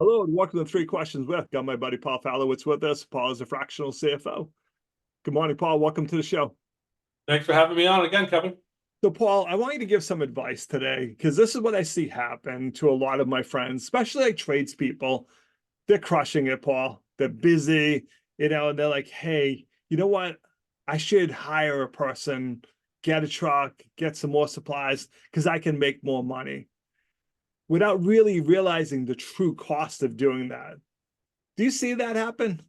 Hello and welcome to Three Questions With. Got my buddy Paul Falewicz with us. Paul is a fractional CFO. Good morning, Paul. Welcome to the show. Thanks for having me on again, Kevin. So, Paul, I want you to give some advice today because this is what I see happen to a lot of my friends, especially like tradespeople. They're crushing it, Paul. They're busy, and they're like, hey, you know what? I should hire a person, get a truck, get some more supplies because I can make more money without really realizing the true cost of doing that. Do you see that happen?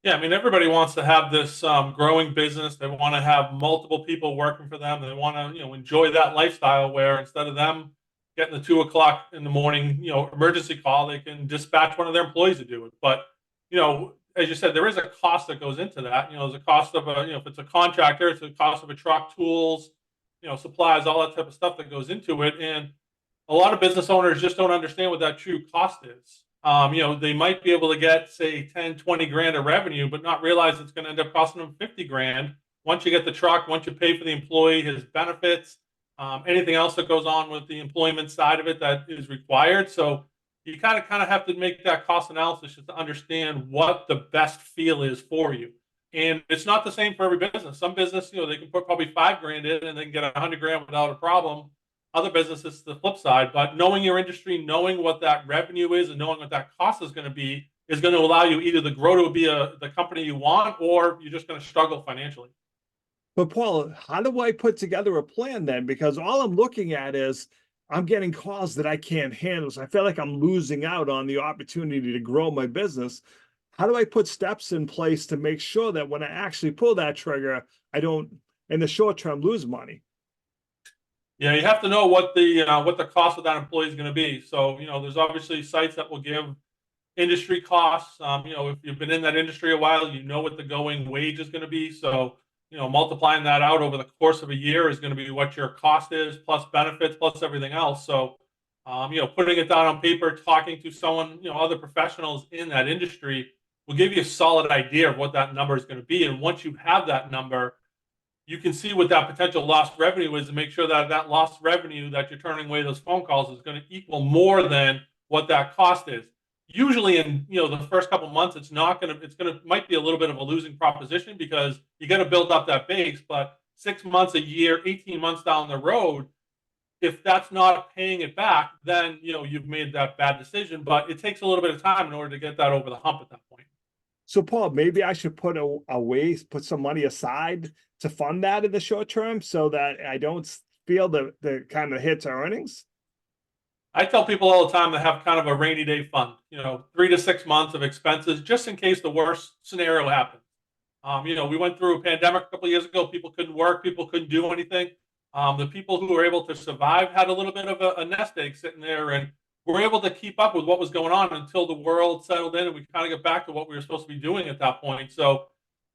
Yeah, I mean, everybody wants to have this growing business. They want to have multiple people working for them. They want to, enjoy that lifestyle where instead of them getting the 2 o'clock in the morning, emergency call, they can dispatch one of their employees to do it. But, as you said, there is a cost that goes into that. There's a cost of if it's a contractor, it's a cost of a truck, tools, supplies, all that type of stuff that goes into it. And a lot of business owners just don't understand what that true cost is. They might be able to get, say, 10, 20 grand of revenue, but not realize it's going to end up costing them 50 grand. Once you get the truck, once you pay for the employee, his benefits, anything else that goes on with the employment side of it that is required. So you kind of have to make that cost analysis just to understand what the best feel is for you. And it's not the same for every business. Some business, they can put probably 5 grand in and they can get 100 grand without a problem. Other businesses, the flip side. But knowing your industry, knowing what that revenue is, and knowing what that cost is going to be, is going to allow you either to grow to be the company you want, or you're just going to struggle financially. But Paul, how do I put together a plan then? Because all I'm looking at is I'm getting calls that I can't handle. So I feel like I'm losing out on the opportunity to grow my business. How do I put steps in place to make sure that when I actually pull that trigger, I don't, in the short term, lose money? Yeah, you have to know what the cost of that employee is going to be. So, there's obviously sites that will give industry costs. If you've been in that industry a while, you know what the going wage is going to be. So, multiplying that out over the course of a year is going to be what your cost is, plus benefits, plus everything else. So, putting it down on paper, talking to someone, other professionals in that industry will give you a solid idea of what that number is going to be. And once you have that number, you can see what that potential lost revenue is and make sure that that lost revenue that you're turning away those phone calls is going to equal more than what that cost is. Usually in, the first couple of months, might be a little bit of a losing proposition because you got to build up that base. But 6 months, a year, 18 months down the road, if that's not paying it back, then, you've made that bad decision. But it takes a little bit of time in order to get that over the hump at that point. So, Paul, maybe I should put some money aside to fund that in the short term so that I don't feel the kind of hits our earnings. I tell people all the time to have kind of a rainy day fund, 3 to 6 months of expenses, just in case the worst scenario happens. We went through a pandemic a couple of years ago. People couldn't work. People couldn't do anything. The people who were able to survive had a little bit of a nest egg sitting there and were able to keep up with what was going on until the world settled in and we kind of get back to what we were supposed to be doing at that point. So,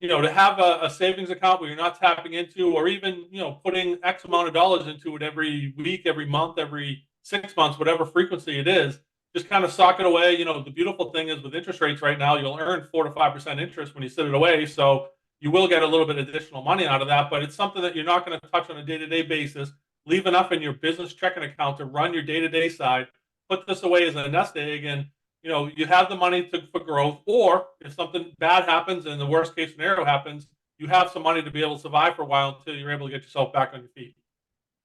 to have a savings account where you're not tapping into, or even, putting X amount of dollars into it every week, every month, every 6 months, whatever frequency it is, just kind of sock it away. The beautiful thing is with interest rates right now, you'll earn 4 to 5% interest when you sit it away. So you will get a little bit of additional money out of that, but it's something that you're not going to touch on a day-to-day basis. Leave enough in your business checking account to run your day-to-day side. Put this away as a nest egg, and you have the money for growth. Or if something bad happens and the worst case scenario happens, you have some money to be able to survive for a while until you're able to get yourself back on your feet.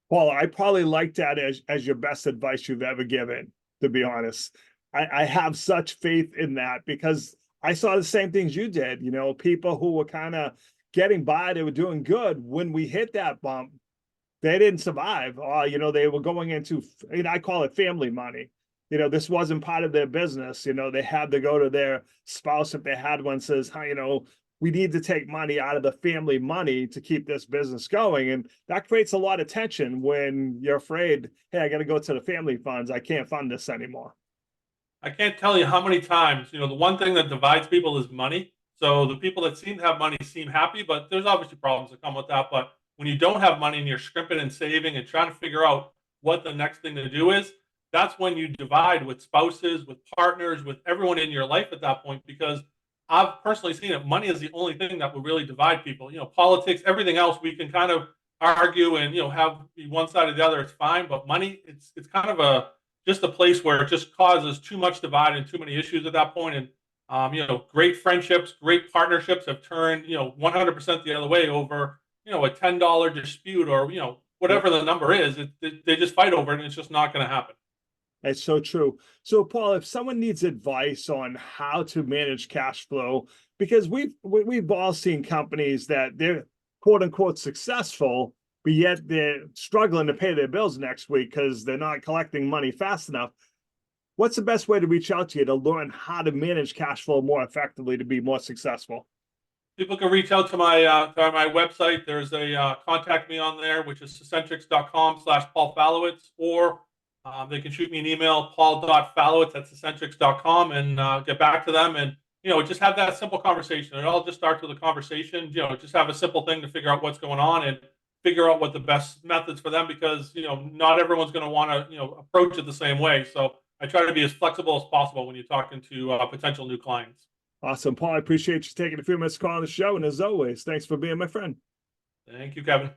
Paul, I probably like that as your best advice you've ever given, to be honest. I have such faith in that because I saw the same things you did. People who were kind of getting by, they were doing good. When we hit that bump, they didn't survive. They were going into, I call it family money. This wasn't part of their business. They had to go to their spouse if they had one, says, we need to take money out of the family money to keep this business going. And that creates a lot of tension when you're afraid, hey, I got to go to the family funds. I can't fund this anymore. I can't tell you how many times, the one thing that divides people is money. So the people that seem to have money seem happy, but there's obviously problems that come with that. But when you don't have money and you're scrimping and saving and trying to figure out what the next thing to do is, that's when you divide with spouses, with partners, with everyone in your life at that point, because I've personally seen it. Money is the only thing that will really divide people. Politics, everything else, we can kind of argue and, have one side or the other. It's fine, but money, it's kind of just a place where it just causes too much divide and too many issues at that point. And great friendships, great partnerships have turned 100% the other way over a $10 dispute, or whatever the number is. They just fight over it, and it's just not going to happen. It's so true. So, Paul, if someone needs advice on how to manage cash flow, because we've all seen companies that they're quote unquote successful, but yet they're struggling to pay their bills next week because they're not collecting money fast enough. What's the best way to reach out to you to learn how to manage cash flow more effectively to be more successful? People can reach out to my website. There's a contact me on there, which is Succentrix.com/Paul Falewicz, or they can shoot me an email, paul.falewicz@Succentrix.com, and get back to them. And just have that simple conversation. It all just starts with a conversation. Just have a simple thing to figure out what's going on and figure out what the best methods for them, because not everyone's going to want to approach it the same way. So I try to be as flexible as possible when you're talking to potential new clients. Awesome, Paul. I appreciate you taking a few minutes to call on the show, and as always, thanks for being my friend. Thank you, Kevin.